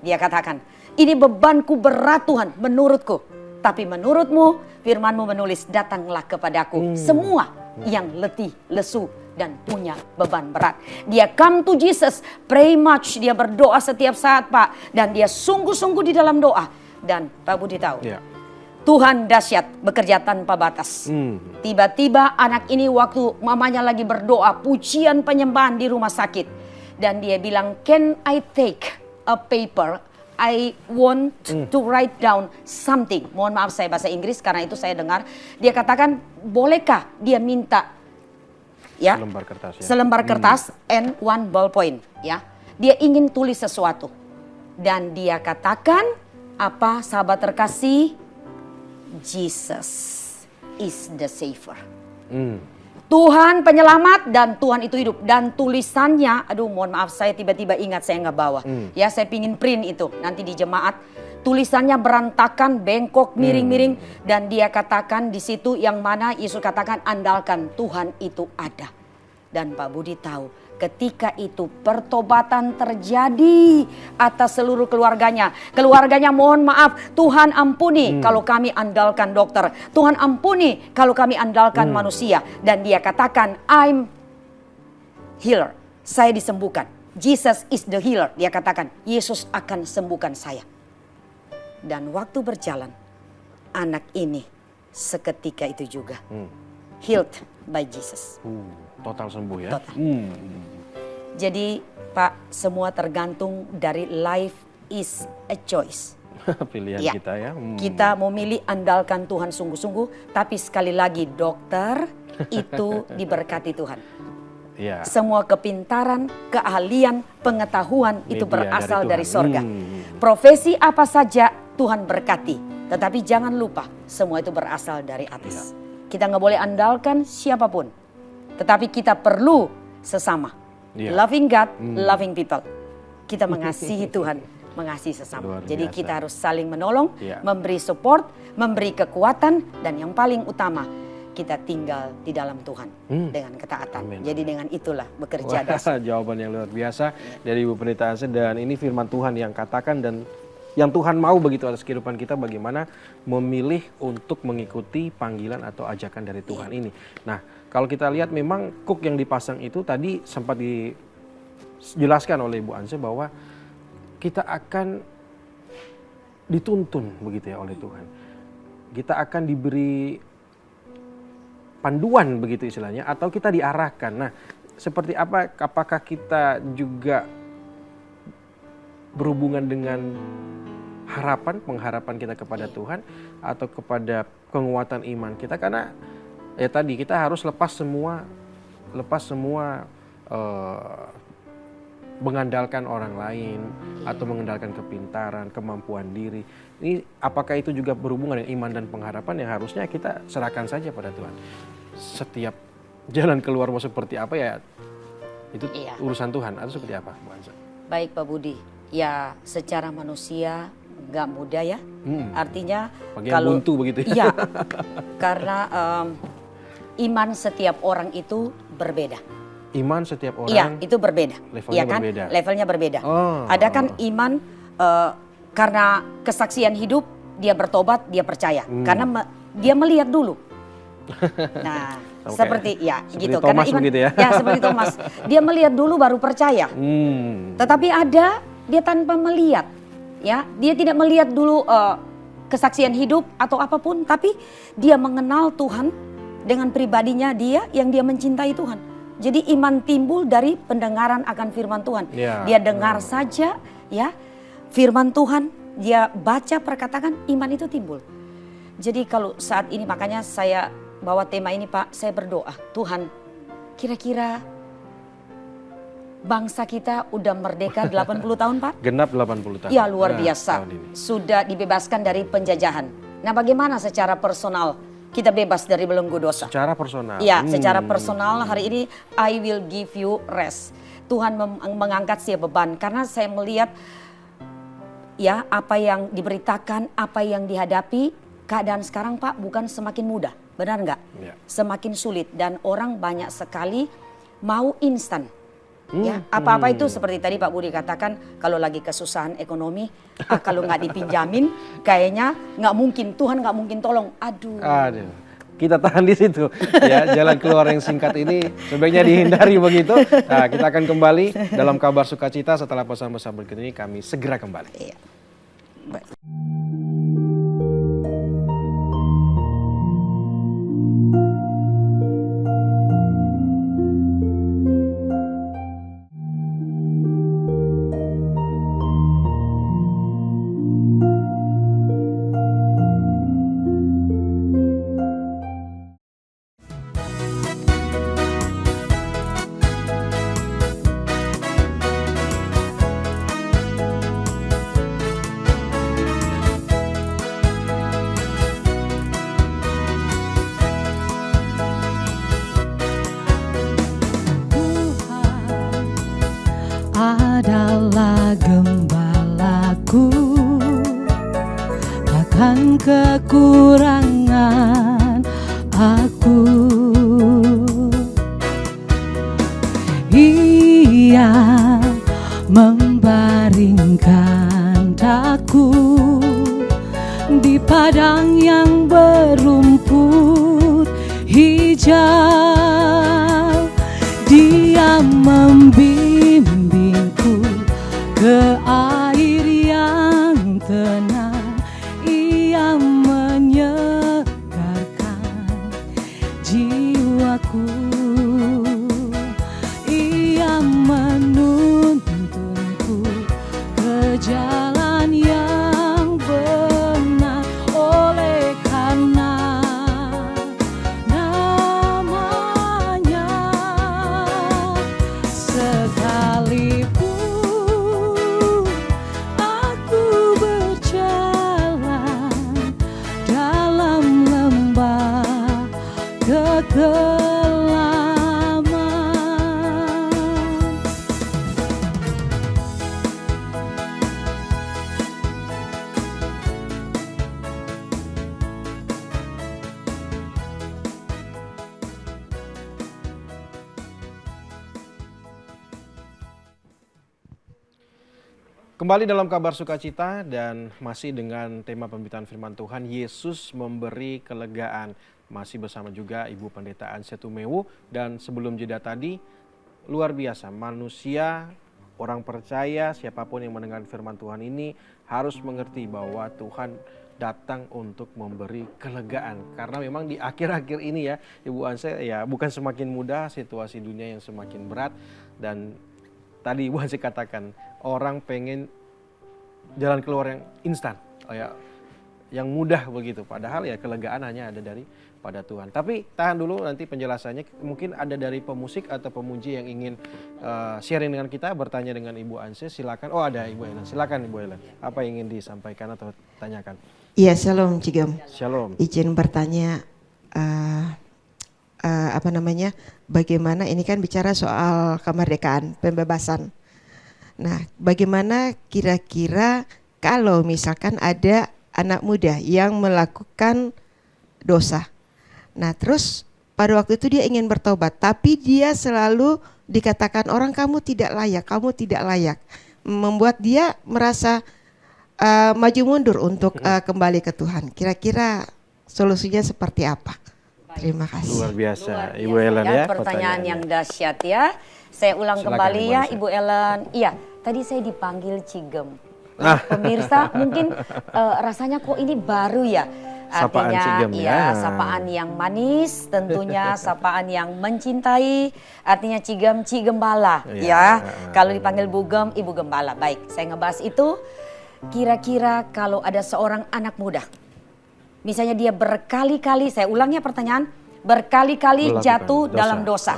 Dia katakan, ini bebanku berat Tuhan menurutku. Tapi menurutmu, firmanmu menulis, datanglah kepadaku. Semua yang letih, lesu, dan punya beban berat. Dia come to Jesus, pray much, dia berdoa setiap saat Pak. Dan dia sungguh-sungguh di dalam doa. Dan Pak Budi tahu, Tuhan dahsyat, bekerja tanpa batas. Tiba-tiba anak ini waktu mamanya lagi berdoa, pujian penyembahan di rumah sakit. Dan dia bilang, can I take a paper? I want to write down something. Mohon maaf saya bahasa Inggris karena itu saya dengar. Dia katakan, bolehkah dia minta selembar kertas, selembar kertas and one ballpoint. Ya, dia ingin tulis sesuatu. Dan dia katakan, apa sahabat terkasih? Jesus is the savior. Tuhan penyelamat dan Tuhan itu hidup. Dan tulisannya, aduh mohon maaf saya tiba-tiba ingat saya nggak bawa. Ya saya pingin print itu nanti di jemaat. Tulisannya berantakan, bengkok, miring-miring. Dan dia katakan di situ yang mana Yesus katakan andalkan Tuhan itu ada. Dan Pak Budi tahu ketika itu pertobatan terjadi atas seluruh keluarganya. Keluarganya mohon maaf, Tuhan ampuni kalau kami andalkan dokter. Tuhan ampuni kalau kami andalkan manusia. Dan dia katakan, I'm healer. Saya disembuhkan. Jesus is the healer. Dia katakan, Yesus akan sembuhkan saya. Dan waktu berjalan, anak ini seketika itu juga healed by Jesus. Total sembuh ya. Total. Jadi Pak, semua tergantung dari life is a choice. Pilihan kita ya. Kita mau milih andalkan Tuhan sungguh-sungguh. Tapi sekali lagi dokter itu diberkati Tuhan. Ya. Semua kepintaran, keahlian, pengetahuan itu berasal dari sorga. Profesi apa saja Tuhan berkati. Tetapi jangan lupa semua itu berasal dari atas. Kita nggak boleh andalkan siapapun. Tetapi kita perlu sesama. Loving God, loving people. Kita mengasihi Tuhan, mengasihi sesama. Jadi kita harus saling menolong, memberi support, memberi kekuatan. Dan yang paling utama, kita tinggal di dalam Tuhan dengan ketaatan. Amin. Jadi dengan itulah bekerja. Jawaban yang luar biasa dari Ibu Pendeta Anse. Dan ini firman Tuhan yang katakan dan yang Tuhan mau begitu atas kehidupan kita, bagaimana memilih untuk mengikuti panggilan atau ajakan dari Tuhan ini. Nah, kalau kita lihat memang kuk yang dipasang itu tadi sempat dijelaskan oleh Ibu Anse bahwa kita akan dituntun begitu ya oleh Tuhan. Kita akan diberi panduan begitu istilahnya, atau kita diarahkan. Nah, seperti apa, apakah kita juga berhubungan dengan pengharapan kita kepada Tuhan atau kepada penguatan iman kita? Karena ya tadi kita harus lepas semua mengandalkan orang lain atau mengandalkan kepintaran, kemampuan diri. Ini apakah itu juga berhubungan dengan iman dan pengharapan yang harusnya kita serahkan saja pada Tuhan. Setiap jalan keluar mau seperti apa ya itu urusan Tuhan, atau seperti apa, Bu Anse? Baik Pak Budi, ya secara manusia nggak mudah ya. Artinya kalau buntu begitu ya. Iya, karena iman setiap orang itu berbeda. Iman setiap orang. Iya, itu berbeda. Levelnya kan? berbeda. Levelnya berbeda. Ada kan iman karena kesaksian hidup dia bertobat, dia percaya. Karena dia melihat dulu. Nah, seperti gitu. Thomas, karena iman, begitu ya. Ya seperti Thomas. Dia melihat dulu baru percaya. Tetapi ada dia tanpa melihat. Ya, dia tidak melihat dulu kesaksian hidup atau apapun, tapi dia mengenal Tuhan dengan pribadinya dia yang dia mencintai Tuhan. Jadi iman timbul dari pendengaran akan firman Tuhan. Dia dengar saja ya firman Tuhan, dia baca perkataan, iman itu timbul. Jadi kalau saat ini makanya saya bawa tema ini Pak, saya berdoa, Tuhan kira-kira bangsa kita udah merdeka 80 tahun Pak? Genap 80 tahun. Ya luar biasa, sudah dibebaskan dari penjajahan. Nah bagaimana secara personal kita bebas dari belenggu dosa? Secara personal? Ya secara personal hari ini I will give you rest. Tuhan mengangkat setiap beban karena saya melihat ya apa yang diberitakan, apa yang dihadapi, keadaan sekarang Pak bukan semakin mudah, benar nggak? Ya. Semakin sulit dan orang banyak sekali mau instan. Ya, apa-apa itu seperti tadi Pak Budi katakan, kalau lagi kesusahan ekonomi, kalau nggak dipinjamin, kayaknya nggak mungkin, Tuhan nggak mungkin tolong. Aduh. kita tahan di situ. Ya, jalan keluar yang singkat ini sebaiknya dihindari begitu. Nah, kita akan kembali dalam kabar sukacita setelah pesan-pesan berikut ini, kami segera kembali. Iya. Baik. Adalah gembalaku, takkan kekurangan aku. Ia membaringkan daku di padang yang berumput hijau. Dia membimbingku ke air yang tenang. Ia menyegarkan jiwaku. Ia menuntunku ke jalan yang benar. Oleh karena namanya, sekalipun aku berjalan dalam lembah kekelaman. Kembali dalam kabar sukacita dan masih dengan tema pemberitaan firman Tuhan, Yesus memberi kelegaan. Masih bersama juga Ibu Pendeta Anse Tumewu, dan sebelum jeda tadi luar biasa, manusia, orang percaya, siapapun yang mendengar firman Tuhan ini harus mengerti bahwa Tuhan datang untuk memberi kelegaan. Karena memang di akhir-akhir ini ya Ibu Anse, ya bukan semakin mudah, situasi dunia yang semakin berat, dan tadi Ibu Anse katakan orang pengen jalan keluar yang instan, ya, yang mudah begitu. Padahal ya kelegaan hanya ada dari pada Tuhan. Tapi tahan dulu, nanti penjelasannya mungkin ada dari pemusik atau pemuji yang ingin sharing dengan kita, bertanya dengan Ibu Anse. Silakan. Oh, ada Ibu Ellen. Silakan Ibu Ellen. Apa yang ingin disampaikan atau tanyakan? Iya, shalom Cigem. Shalom. Izin bertanya, bagaimana ini kan bicara soal kemerdekaan, pembebasan. Nah, bagaimana kira-kira kalau misalkan ada anak muda yang melakukan dosa. Nah, terus pada waktu itu dia ingin bertobat, tapi dia selalu dikatakan orang kamu tidak layak, membuat dia merasa maju mundur untuk kembali ke Tuhan. Kira-kira solusinya seperti apa? Terima kasih. Luar biasa, Luar biasa Ibu Ellen ya. pertanyaan yang dahsyat ya. Saya ulang Silakan, kembali Ibu ya Anse. Ibu Ellen. Iya, tadi saya dipanggil Cigem. Nah, pemirsa mungkin rasanya kok ini baru ya. Sapaan Artinya Cigem ya. sapaan yang manis, tentunya sapaan yang mencintai. Artinya Cigem, Cigembala ya. Kalau dipanggil Bu Gem, Ibu Gembala. Baik, saya ngebahas itu. Kira-kira kalau ada seorang anak muda, misalnya dia berkali-kali, saya ulangnya pertanyaan, berkali-kali Melakukan jatuh dalam dosa.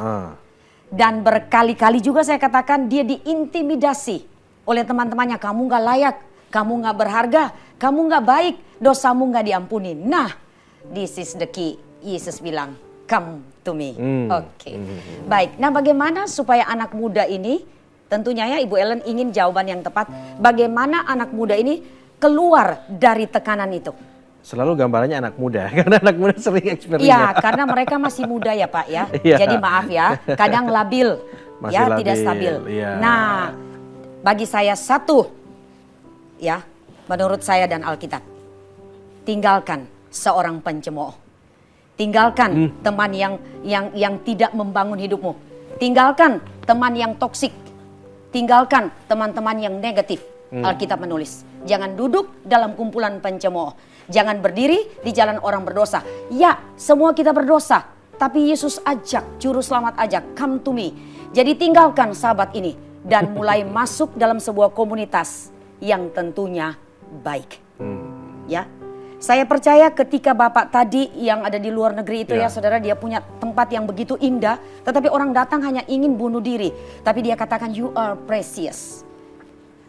Dan berkali-kali juga saya katakan dia diintimidasi oleh teman-temannya. Kamu gak layak, kamu gak berharga, kamu gak baik, dosamu gak diampuni. Nah, this is the key. Yesus bilang, come to me. Oke. Baik, nah bagaimana supaya anak muda ini, tentunya ya Ibu Ellen ingin jawaban yang tepat. Bagaimana anak muda ini keluar dari tekanan itu? Selalu gambarannya anak muda, karena anak muda sering eksperimen. Iya, karena mereka masih muda ya Pak ya. Iya. Jadi maaf ya, kadang labil, Masih ya labil, tidak stabil. iya. Nah, bagi saya satu, ya, menurut saya dan Alkitab, tinggalkan seorang pencemooh. Tinggalkan teman yang tidak membangun hidupmu. Tinggalkan teman yang toksik. Tinggalkan teman-teman yang negatif. Alkitab menulis, jangan duduk dalam kumpulan pencemooh. Jangan berdiri di jalan orang berdosa. Ya, semua kita berdosa. Tapi Yesus ajak, juru selamat ajak, come to me. Jadi tinggalkan sahabat ini dan mulai masuk dalam sebuah komunitas yang tentunya baik. Ya, saya percaya ketika Bapak tadi yang ada di luar negeri itu ya saudara, dia punya tempat yang begitu indah. Tetapi orang datang hanya ingin bunuh diri. Tapi dia katakan you are precious.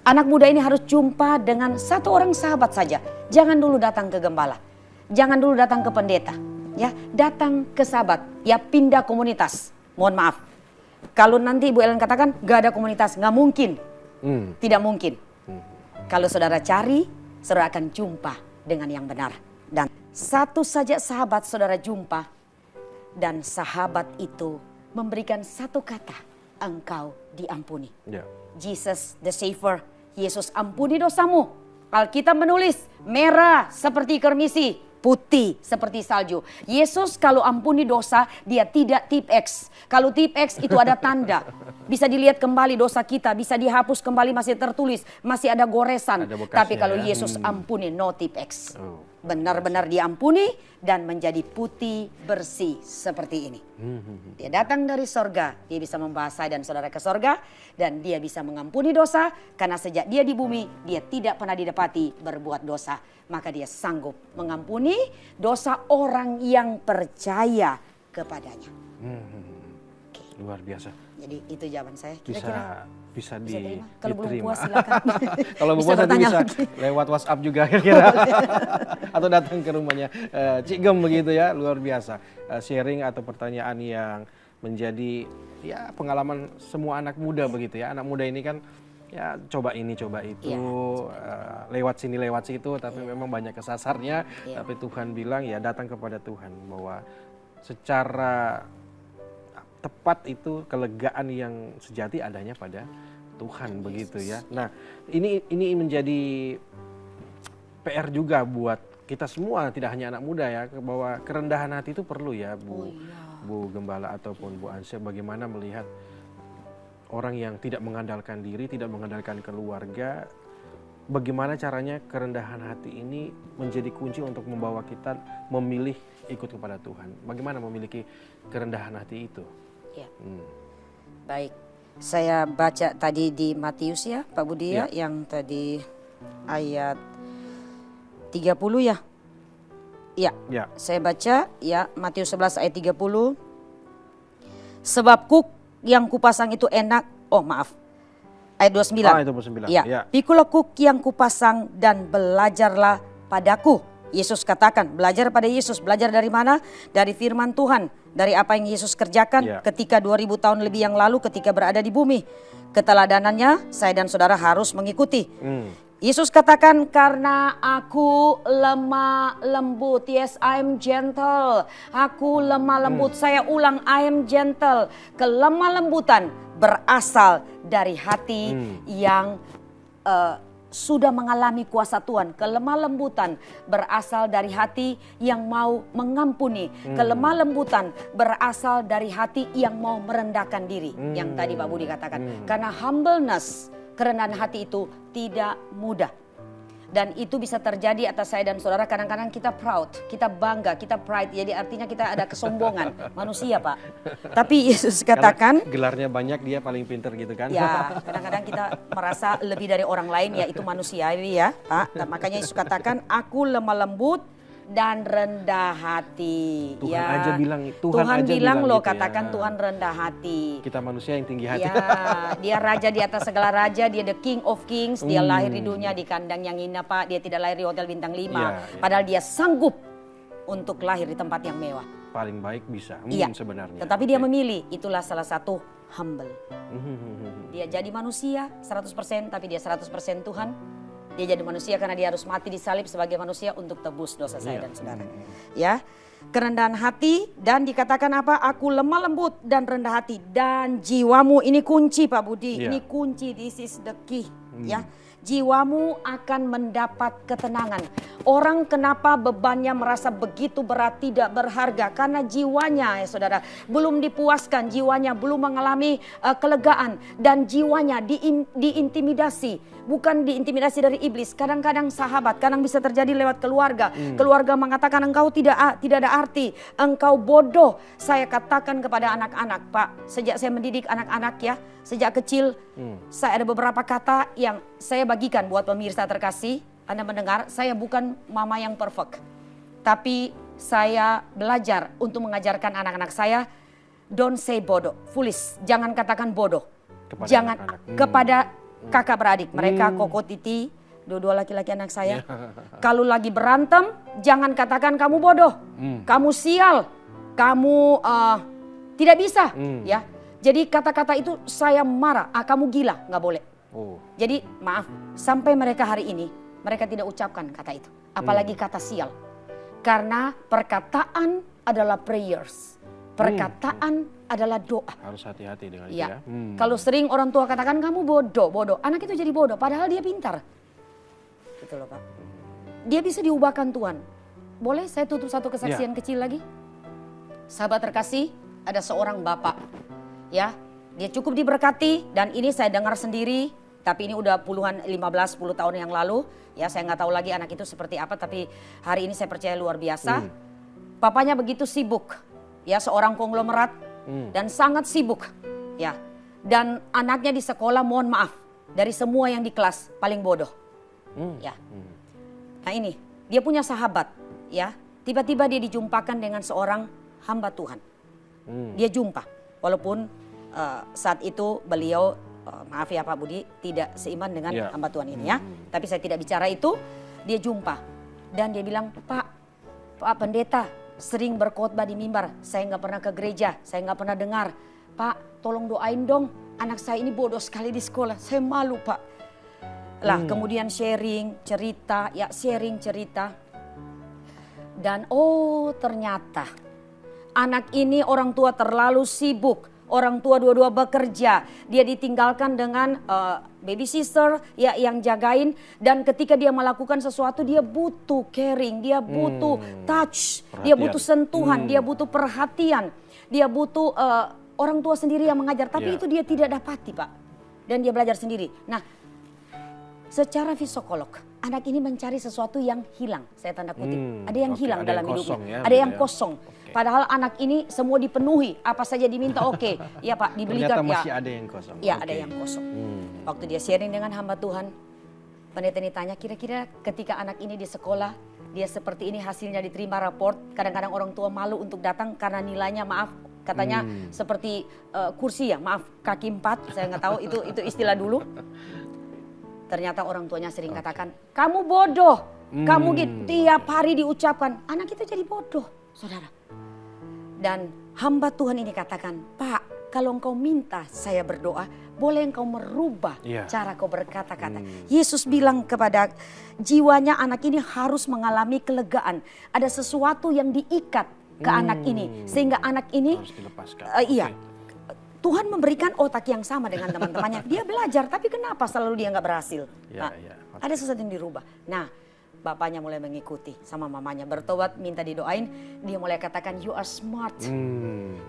Anak muda ini harus jumpa dengan satu orang sahabat saja. Jangan dulu datang ke gembala. Jangan dulu datang ke pendeta. Ya, datang ke sahabat. Ya, pindah komunitas. Mohon maaf. Kalau nanti Ibu Ellen katakan gak ada komunitas, gak mungkin. Tidak mungkin. Kalau saudara cari, saudara akan jumpa dengan yang benar. Dan satu saja sahabat saudara jumpa. Dan sahabat itu memberikan satu kata, engkau diampuni. Jesus the Savior, Yesus ampuni dosamu. Alkitab menulis merah seperti kermisi, putih seperti salju. Yesus kalau ampuni dosa, dia tidak tip X. Kalau tip X itu ada tanda. Bisa dilihat kembali dosa kita, bisa dihapus kembali, masih tertulis, masih ada goresan. Ada bekasnya, tapi kalau Yesus ampuni, no tip X. Benar-benar diampuni dan menjadi putih bersih seperti ini. Dia datang dari sorga, dia bisa membawa saya dan saudara ke sorga. Dan dia bisa mengampuni dosa karena sejak dia di bumi, dia tidak pernah didapati berbuat dosa. Maka dia sanggup mengampuni dosa orang yang percaya kepadanya. Luar biasa. Jadi itu jawaban saya. Kira-kira bisa diterima. Kalau belum puas silakan. Kalau belum puas nanti bisa lewat WhatsApp juga kira-kira. Atau datang ke rumahnya Cik Gem begitu ya, luar biasa. Sharing atau pertanyaan yang menjadi ya pengalaman semua anak muda begitu ya. Anak muda ini kan ya coba ini coba itu, lewat sini lewat situ, tapi memang banyak kesasarnya. Tapi Tuhan bilang ya datang kepada Tuhan, bahwa secara tepat itu kelegaan yang sejati adanya pada Tuhan begitu ya. Nah, ini menjadi PR juga buat kita semua, tidak hanya anak muda ya, bahwa kerendahan hati itu perlu ya Bu Gembala ataupun Bu Ansyah. Bagaimana melihat orang yang tidak mengandalkan diri, tidak mengandalkan keluarga, bagaimana caranya kerendahan hati ini menjadi kunci untuk membawa kita memilih ikut kepada Tuhan. Bagaimana memiliki kerendahan hati itu? Ya. Baik, saya baca tadi di Matius ya Pak Budi ya, yang tadi ayat 30 ya. Ya, saya baca ya Matius 11 ayat 30. Sebab kuk yang kupasang itu enak, ayat 29. Ayat 29. Ya. Pikulah kuk yang kupasang dan belajarlah padaku. Yesus katakan, belajar pada Yesus. Belajar dari mana? Dari firman Tuhan. Dari apa yang Yesus kerjakan ketika 2000 tahun lebih yang lalu ketika berada di bumi. Keteladanannya saya dan saudara harus mengikuti. Yesus katakan, karena aku lemah lembut. Yes, I am gentle. Aku lemah lembut. Saya ulang, I am gentle. Kelemah lembutan berasal dari hati yang sudah mengalami kuasa Tuhan. Kelemah lembutan berasal dari hati yang mau mengampuni. Kelemah lembutan berasal dari hati yang mau merendahkan diri. Yang tadi Pak Budi katakan. Karena humbleness, kerendahan hati itu tidak mudah. Dan itu bisa terjadi atas saya dan saudara. Kadang-kadang kita proud, kita bangga, kita pride. Jadi artinya kita ada kesombongan. Manusia Pak. Tapi Yesus katakan. Karena gelarnya banyak, dia paling pinter gitu kan. Ya, kadang-kadang kita merasa lebih dari orang lain, ya itu manusiawi ya Pak. Dan makanya Yesus katakan, aku lemah lembut dan rendah hati. Tuhan aja bilang, Tuhan aja bilang loh, gitu katakan ya. Tuhan rendah hati. Kita manusia yang tinggi hati. Ya, dia raja di atas segala raja, dia the king of kings. Dia lahir di dunia di kandang yang indah Pak. Dia tidak lahir di hotel bintang 5. Padahal dia sanggup untuk lahir di tempat yang mewah. Paling baik bisa, sebenarnya. Tetapi dia memilih, itulah salah satu humble. Dia jadi manusia 100%, tapi dia 100% Tuhan. Dia jadi manusia karena dia harus mati disalib sebagai manusia untuk tebus dosa saya dan saudara. Ya, kerendahan hati dan dikatakan apa? Aku lemah lembut dan rendah hati dan jiwamu. Ini kunci Pak Budi, ini kunci, this is the key. Ya, jiwamu akan mendapat ketenangan. Orang kenapa bebannya merasa begitu berat, tidak berharga? Karena jiwanya ya saudara belum dipuaskan, jiwanya belum mengalami kelegaan. Dan jiwanya diintimidasi. Bukan diintimidasi dari iblis, kadang-kadang sahabat, kadang bisa terjadi lewat keluarga. Keluarga mengatakan engkau tidak ada arti, engkau bodoh. Saya katakan kepada anak-anak, Pak, sejak saya mendidik anak-anak ya, sejak kecil, saya ada beberapa kata yang saya bagikan buat pemirsa terkasih. Anda mendengar, saya bukan mama yang perfect, tapi saya belajar untuk mengajarkan anak-anak saya, don't say bodoh, foolish, jangan katakan bodoh, Kepada jangan anak-anak. kepada kakak beradik, mereka Koko Titi, dua-dua laki-laki anak saya. Kalau lagi berantem, jangan katakan kamu bodoh, kamu sial, kamu tidak bisa, ya. Jadi kata-kata itu saya marah, kamu gila, nggak boleh. Jadi maaf, sampai mereka hari ini, mereka tidak ucapkan kata itu. Apalagi kata sial. Karena perkataan adalah prayers. Perkataan adalah doa. Harus hati-hati dengan itu Ya. ya. Kalau sering orang tua katakan kamu bodoh. Anak itu jadi bodoh, padahal dia pintar. Gitu loh Pak. Dia bisa diubahkan Tuhan. Boleh saya tutup satu kesaksian kecil lagi? Sahabat terkasih, ada seorang bapak. Ya, dia cukup diberkati dan ini saya dengar sendiri. Tapi ini udah 10 tahun yang lalu. Ya, saya nggak tahu lagi anak itu seperti apa. Tapi hari ini saya percaya luar biasa. Papanya begitu sibuk. Ya, seorang konglomerat dan sangat sibuk. Ya, dan anaknya di sekolah mohon maaf. Dari semua yang di kelas paling bodoh. Ya. Nah ini, dia punya sahabat. Ya, tiba-tiba dia dijumpakan dengan seorang hamba Tuhan. Dia jumpa. Walaupun saat itu beliau maaf ya Pak Budi, tidak seiman dengan hamba Tuhan ini ya. Tapi saya tidak bicara itu, dia jumpa. Dan dia bilang, Pak Pendeta sering berkhotbah di mimbar, saya nggak pernah ke gereja, saya nggak pernah dengar. Pak, tolong doain dong, anak saya ini bodoh sekali di sekolah, saya malu Pak. Lah kemudian sharing cerita. Dan ternyata anak ini orang tua terlalu sibuk. Orang tua dua-dua bekerja, dia ditinggalkan dengan baby sister ya yang jagain. Dan ketika dia melakukan sesuatu dia butuh caring, dia butuh touch, dia butuh sentuhan, dia butuh perhatian, dia butuh orang tua sendiri yang mengajar. Tapi itu dia tidak dapati Pak, dan dia belajar sendiri. Nah, secara psikolog, anak ini mencari sesuatu yang hilang, saya tanda kutip. Ada yang hilang dalam hidupnya, ada yang kosong. Padahal anak ini semua dipenuhi, apa saja diminta oke. Ya Pak, dibelikan. Ternyata masih ada yang kosong. Ya, ada yang kosong. Waktu dia sharing dengan hamba Tuhan, pendeta ini tanya, kira-kira ketika anak ini di sekolah, dia seperti ini hasilnya diterima raport. Kadang-kadang orang tua malu untuk datang karena nilainya maaf, katanya seperti kursi ya, maaf kaki 4, saya nggak tahu itu istilah dulu. Ternyata orang tuanya sering katakan, kamu bodoh, kamu gitu, tiap hari diucapkan. Anak itu jadi bodoh, saudara. Dan hamba Tuhan ini katakan, Pak, kalau engkau minta saya berdoa, boleh engkau merubah cara kau berkata-kata. Yesus bilang kepada jiwanya anak ini harus mengalami kelegaan. Ada sesuatu yang diikat ke anak ini, sehingga anak ini harus dilepaskan. Tuhan memberikan otak yang sama dengan teman-temannya. Dia belajar, tapi kenapa selalu dia nggak berhasil? Ada sesuatu yang dirubah. Nah, bapaknya mulai mengikuti sama mamanya. Bertobat, minta didoain. Dia mulai katakan, you are smart.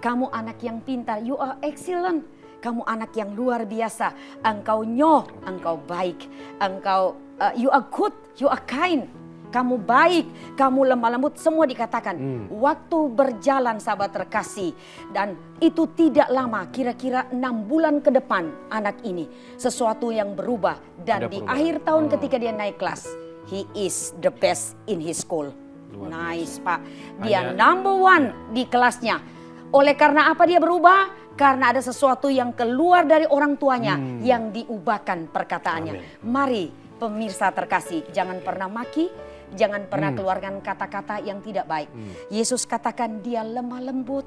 Kamu anak yang pintar. You are excellent. Kamu anak yang luar biasa. Engkau nyoh, engkau baik. Engkau, you are good, you are kind. Kamu baik, kamu lemah lembut, semua dikatakan. Waktu berjalan sahabat terkasih. Dan itu tidak lama, kira-kira 6 bulan ke depan anak ini. Sesuatu yang berubah. Dan di akhir tahun ketika dia naik kelas, he is the best in his school. Nice Pak. Dia number 1 di kelasnya. Oleh karena apa dia berubah? Karena ada sesuatu yang keluar dari orang tuanya yang diubahkan perkataannya. Mari pemirsa terkasih, jangan pernah maki. Jangan pernah keluarkan kata-kata yang tidak baik. Yesus katakan dia lemah lembut,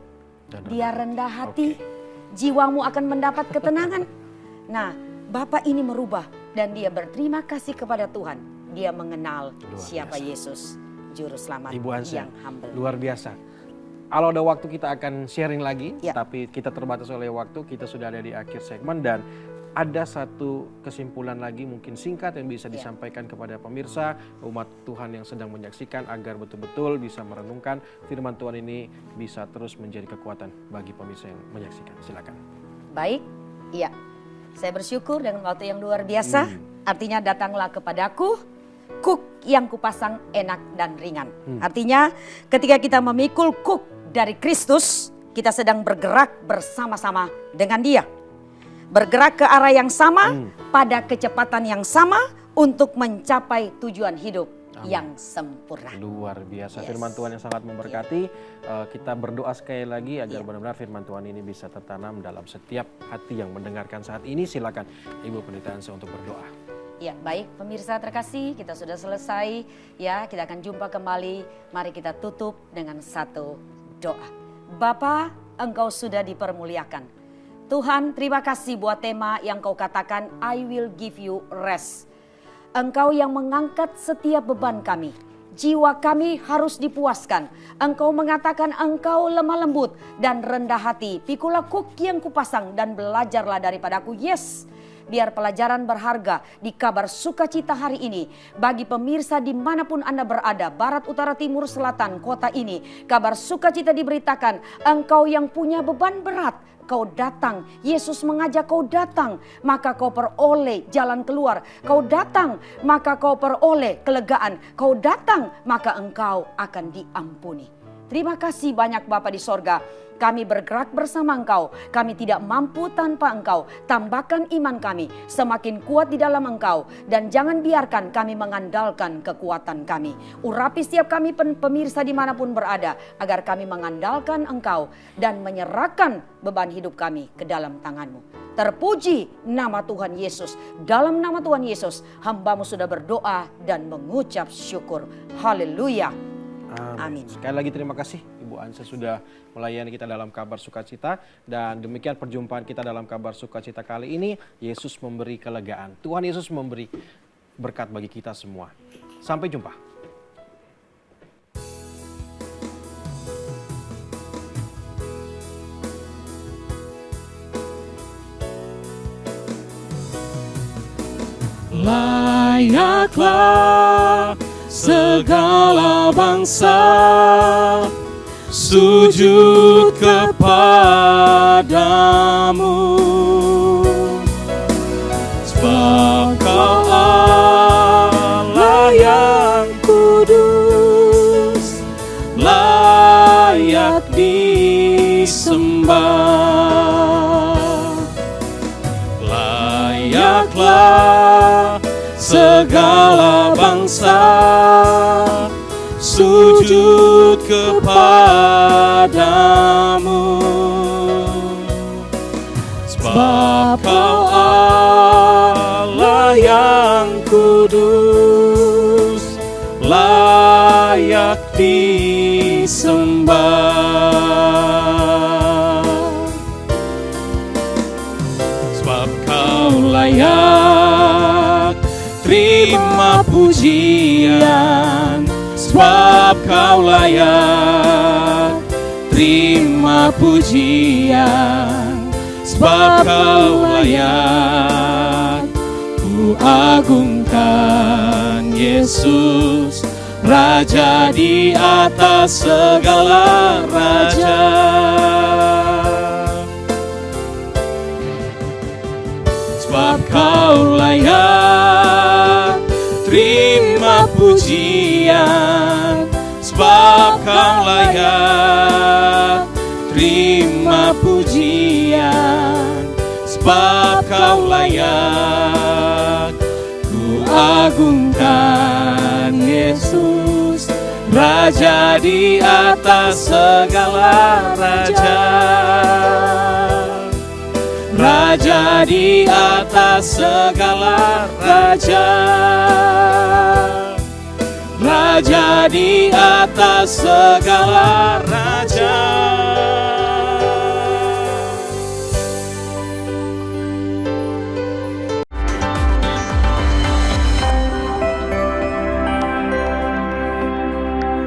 dia rendah hati. Jiwamu akan mendapat ketenangan. Nah, Bapak ini merubah dan dia berterima kasih kepada Tuhan. Dia mengenal siapa Yesus, Juru Selamat Ibu Ansa, yang humble. luar biasa. Kalau ada waktu kita akan sharing lagi, tapi kita terbatas oleh waktu. Kita sudah ada di akhir segmen dan ada satu kesimpulan lagi mungkin singkat yang bisa disampaikan kepada pemirsa umat Tuhan yang sedang menyaksikan agar betul-betul bisa merenungkan firman Tuhan ini bisa terus menjadi kekuatan bagi pemirsa yang menyaksikan. Silakan. Baik, iya. Saya bersyukur dengan waktu yang luar biasa. Artinya datanglah kepadaku, kuk yang kupasang enak dan ringan. Artinya ketika kita memikul kuk dari Kristus, kita sedang bergerak bersama-sama dengan Dia. Bergerak ke arah yang sama, pada kecepatan yang sama untuk mencapai tujuan hidup yang sempurna. Luar biasa, firman Tuhan yang sangat memberkati. Kita berdoa sekali lagi agar benar-benar firman Tuhan ini bisa tertanam dalam setiap hati yang mendengarkan saat ini. Silakan Ibu Pendeta Hansa untuk berdoa. Ya, baik pemirsa terkasih, kita sudah selesai. Ya, kita akan jumpa kembali. Mari kita tutup dengan satu doa. Bapa, Engkau sudah dipermuliakan. Tuhan, terima kasih buat tema yang Kau katakan, I will give you rest. Engkau yang mengangkat setiap beban kami. Jiwa kami harus dipuaskan. Engkau mengatakan engkau lemah lembut dan rendah hati. Pikulah kuk yang kupasang dan belajarlah daripadaku. Yes, biar pelajaran berharga di kabar sukacita hari ini. Bagi pemirsa dimanapun Anda berada, barat, utara, timur, selatan kota ini. Kabar sukacita diberitakan, engkau yang punya beban berat. Kau datang, Yesus mengajak kau datang, maka kau peroleh jalan keluar. Kau datang, maka kau peroleh kelegaan. Kau datang, maka engkau akan diampuni. Terima kasih banyak Bapa di sorga. Kami bergerak bersama Engkau. Kami tidak mampu tanpa Engkau. Tambahkan iman kami semakin kuat di dalam Engkau. Dan jangan biarkan kami mengandalkan kekuatan kami. Urapi setiap kami pemirsa dimanapun berada. Agar kami mengandalkan Engkau. Dan menyerahkan beban hidup kami ke dalam tangan-Mu. Terpuji nama Tuhan Yesus. Dalam nama Tuhan Yesus, hamba-Mu sudah berdoa dan mengucap syukur. Haleluya. Amin. Sekali lagi terima kasih Ibu Hansa sudah melayani kita dalam kabar sukacita. Dan demikian perjumpaan kita dalam kabar sukacita kali ini. Yesus memberi kelegaan. Tuhan Yesus memberi berkat bagi kita semua. Sampai jumpa. Layaklah segala bangsa sujud kepadamu, sebab Kau Allah yang kudus, layak disembah. Layaklah segala bangsa sujud kepadamu, sebab Kau Allah yang kudus, layak disembah. Sebab Kau layak terima pujian, sebab Kau layak terima pujian, sebab Kau layak. Ku agungkan Yesus, Raja di atas segala raja. Sebab Kau layak terima pujian, sebab Kau layak terima pujian, sebab Kau layak. Ku agungkan Yesus, Raja di atas segala raja. Raja di atas segala raja, Raja di atas segala raja.